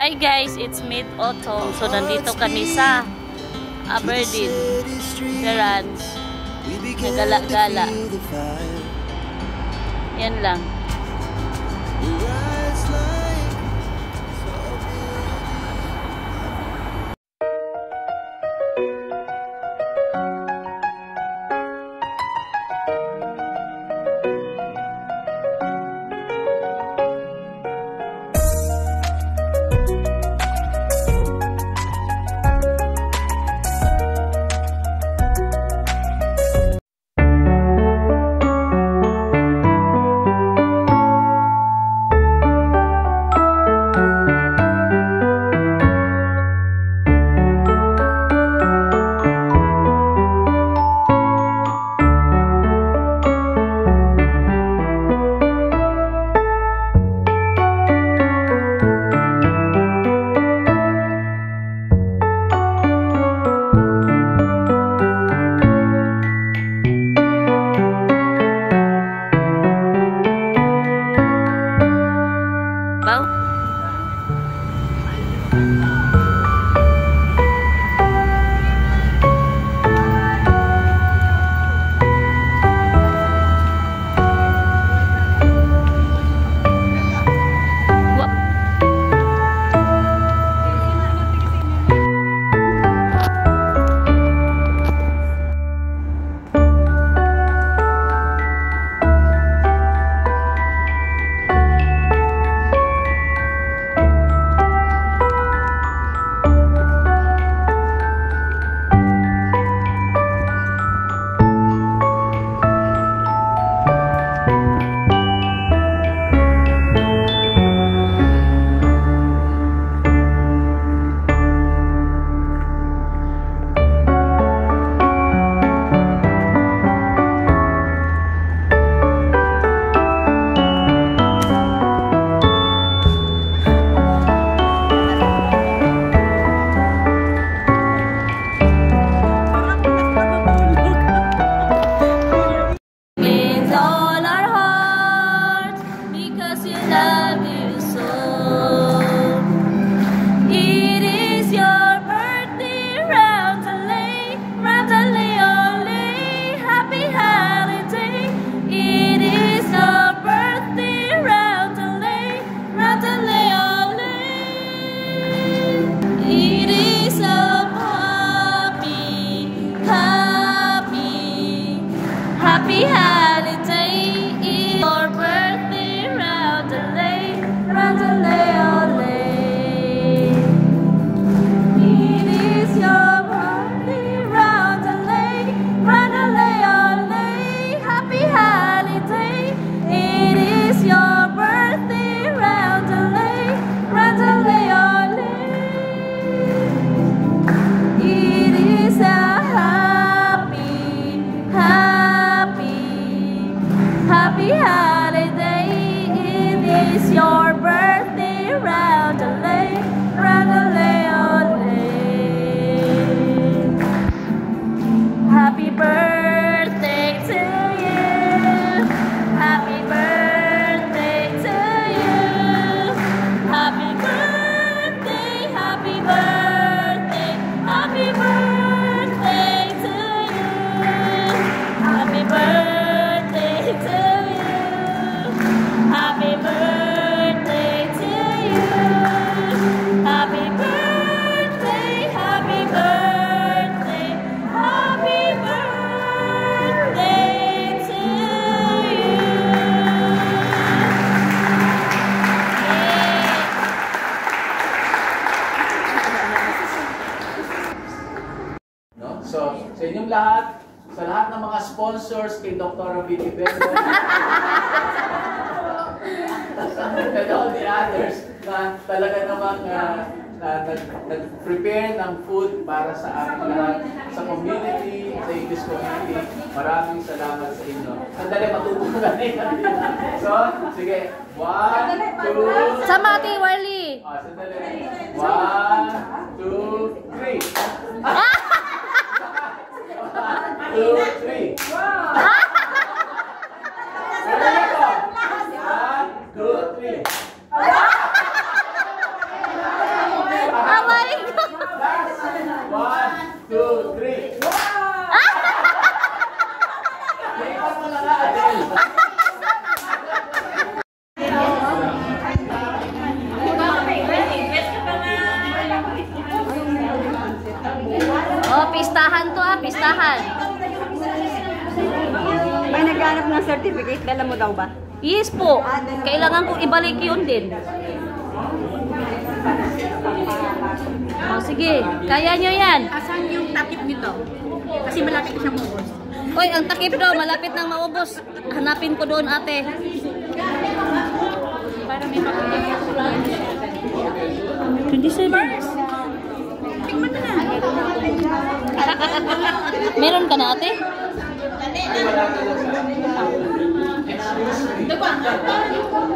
Hi guys, it's mid-autumn. So nandito kami sa Aberdeen, Garans. Nagala-gala. Yan lang. Happy holiday, it's your birthday, round-a-lay, round-a-lay-o-lay. It is your birthday, round-a-lay, round-a-lay-o-lay. Happy holiday, it is your birthday, round-a-lay, round-a-lay-o-lay. It is a happy holiday, it is your birthday, round-a-lay, round-a-lay-o-lay. Happy birthday to you, happy birthday to you, happy birthday, happy birthday, happy birthday to you, happy birthday to you. Happy birthday to you. Happy birthday, happy birthday, happy birthday to you. No? So, sa inyong lahat, sa lahat ng mga sponsors kay Dr. Vicky Bello, and all the others na talaga namang nag-prepare ng food para sa ating lahat, sa community, sa English community. Maraming salamat sa inyo. Sandali, matutunan na. So, sige. 1, 2... Sama, Ate Warly. Sandali. 1, 2, 3. 1, 2, 3. Wow! 1, 2, 3. pistahan. May naghanap ng certificate, dala mo daw ba? Yes po. Kailangan kong ibalik yun din. Oh, sige. Kaya nyo yan. Asan yung takip nito? Kasi malapit ko siya maubos. Hoy, ang takip daw, malapit nang maubos. Hanapin ko doon, ate. Para may pakita ko lang. 27. Tingnan mo na. Meron ka na, ate?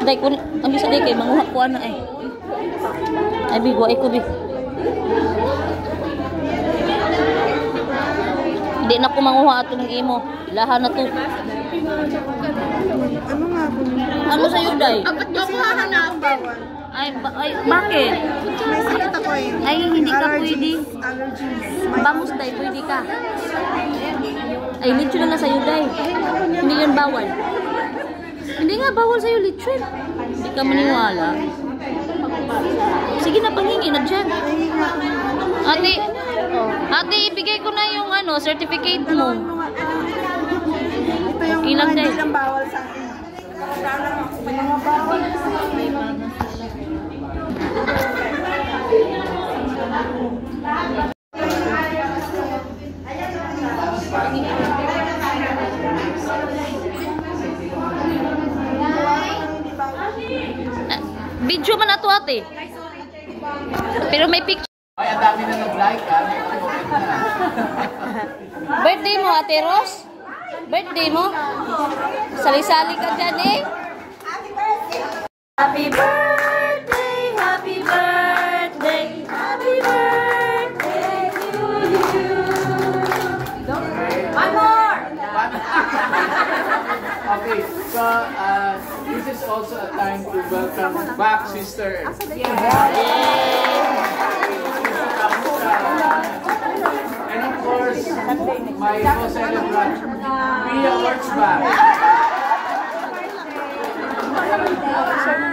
Day, kun ang bisa day kay manguha ko ana eh. Ay bigo ay ko bi. Di na ko manguha ato ng imo. Lahan na to. Ano nga po? Ano sa iyo day? Apat makuhahan na ang bawal. Ay, bakit? May sakit ako eh. Ay, hindi ka pwede. Allergies. Bangus day, pwede ka. Ay, lechon na lang sa'yo day. Hindi yun bawal. Hindi nga bawal sa'yo lechon. Hindi ka maniwala. Sige na, panghingi na dyan. Ate, ate, ibigay ko na yung ano, certificate mo. Ito yung Okay lang, hindi Day. lang bawal sa akin. May mga bawal. Video man ato ate. Pero may picture. Ay, ang dami na nag-like, ha? Birthday mo, Ate Ros? Birthday mo? Sali-sali ka dyan eh. Happy birthday, happy birthday, happy birthday to you. One more! Okay, so this is also a time to welcome back Sister. And of course, my co-celebrant, Pia Orchback.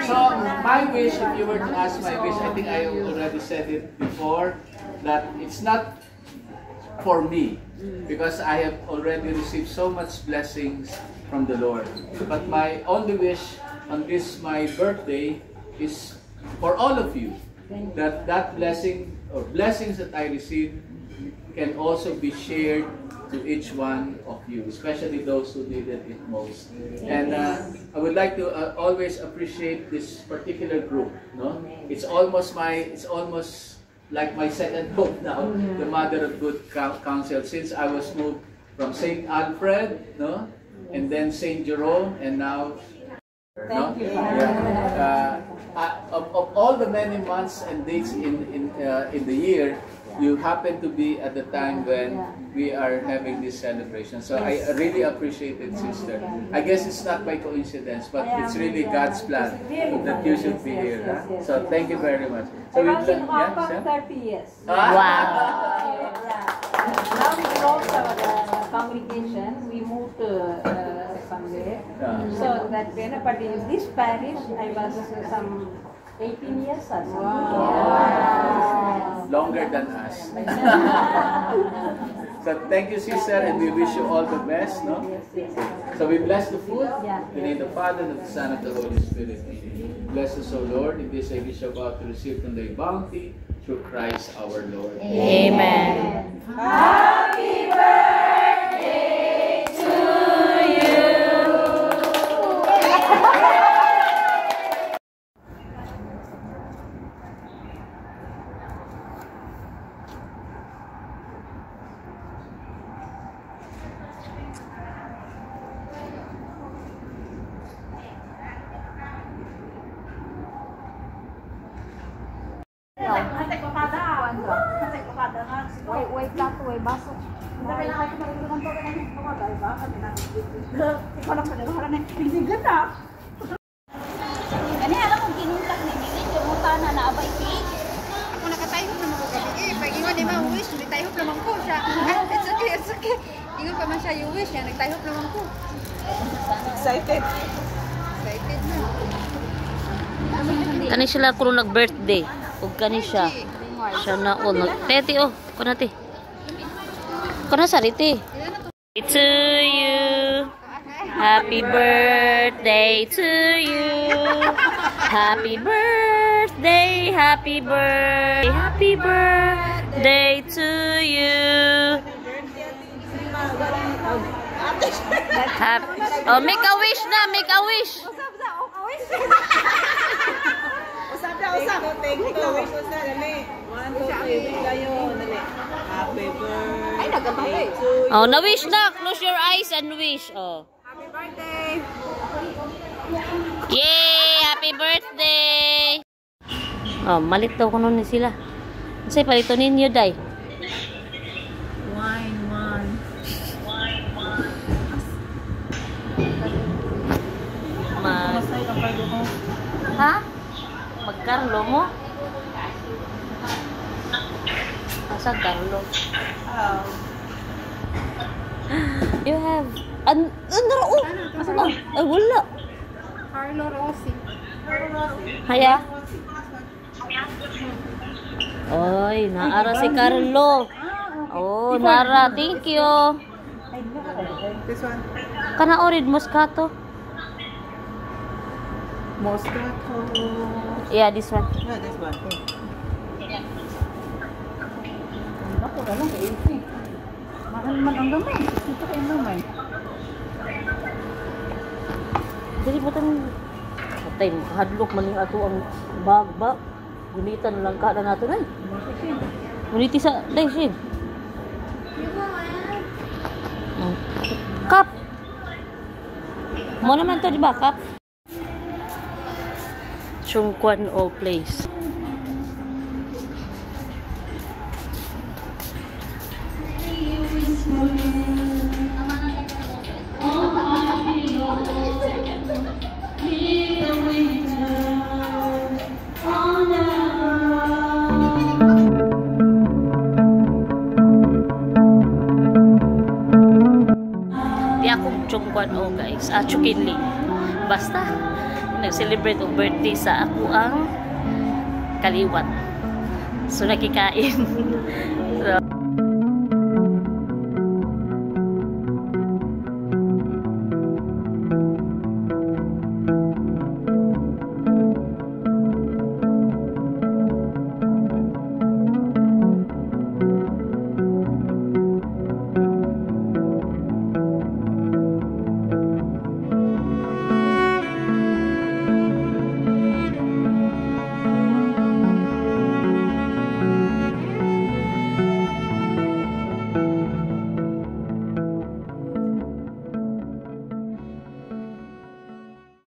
So, my wish, if you were to ask my wish, I think I already said it before, that it's not for me, because I have already received so much blessings from the Lord. But my only wish on this, my birthday, is for all of you, that blessing or blessings that I received can also be shared to each one of you, especially those who needed it most. And I would like to always appreciate this particular group. No, it's almost like my second home now, the Mother of Good Counsel, since I was moved from St. Alfred, no, and then St. Jerome, and now. No? Yeah. Of all the many months and dates in the year, you happen to be at the time when we are having this celebration. So I really appreciate it, sister. I guess it's not by coincidence, but it's really God's plan that you should be here. Huh? So thank you very much. So we plan, yeah, 30 years. Wow. Now we closed our congregation. We moved somewhere. So that but in this parish, I was some 18 years or something. Wow. Longer than us. So thank you, sister, and we wish you all the best. No? So we bless the food. In the name of the Father, and of the Son, and of the Holy Spirit. Bless us, O Lord, in this we shall about to receive from thy bounty through Christ our Lord. Amen. Happy birthday to you. Way plato, way baso. Dahil ako marunong to na ng mga ba kami na. Ikaw na pala wala na pinigan na. Kani alam mo ginuntak ni Mili, yung na naabay ki. Kung nakatayo na mga gabi, pag ingon di man wish, nagtayo naman ko siya. It's okay, it's okay. Ingon pa man siya you wish, yan nagtayo naman ko. Excited. Excited na. Kani sila kuno nag-birthday. Ug kani siya. Siya na all. Teti oh, kunati. Kana sariti. To you. Happy birthday to you. Happy birthday, happy birthday to you. Oh, make a wish na, make a wish. Thank you. One, two, three. Happy birthday to you. Oh, na wish na. Close your eyes and wish. Oh. Happy birthday. Yay! Happy birthday! Oh, malit daw ko nun sila. Kasi palito ninyo, day. Wine. Ha? Magkarlo mo? Asa Carlo? You have... Ano? Ay, wala. Carlo Rossi. Haya? Oy, naara si Carlo. Oh, Nara, thank you. This one. Kana orid Moscato. Moscato. Yeah, this one. Yeah, this one. Ako, alam ka, 80. Mahal man ang gamay. Ito kayo naman. Dili mo tan patay mo hadlok man yung ato ang bag ba. Gunitan lang ka na nato nay. Guniti sa dai sin. Cup. Mo naman to di ba cup? Chungkwan O place. Di ako Chungkwan O guys. Chukinli. Basta nag-celebrate og birthday sa ako ang kaliwat. So nakikain.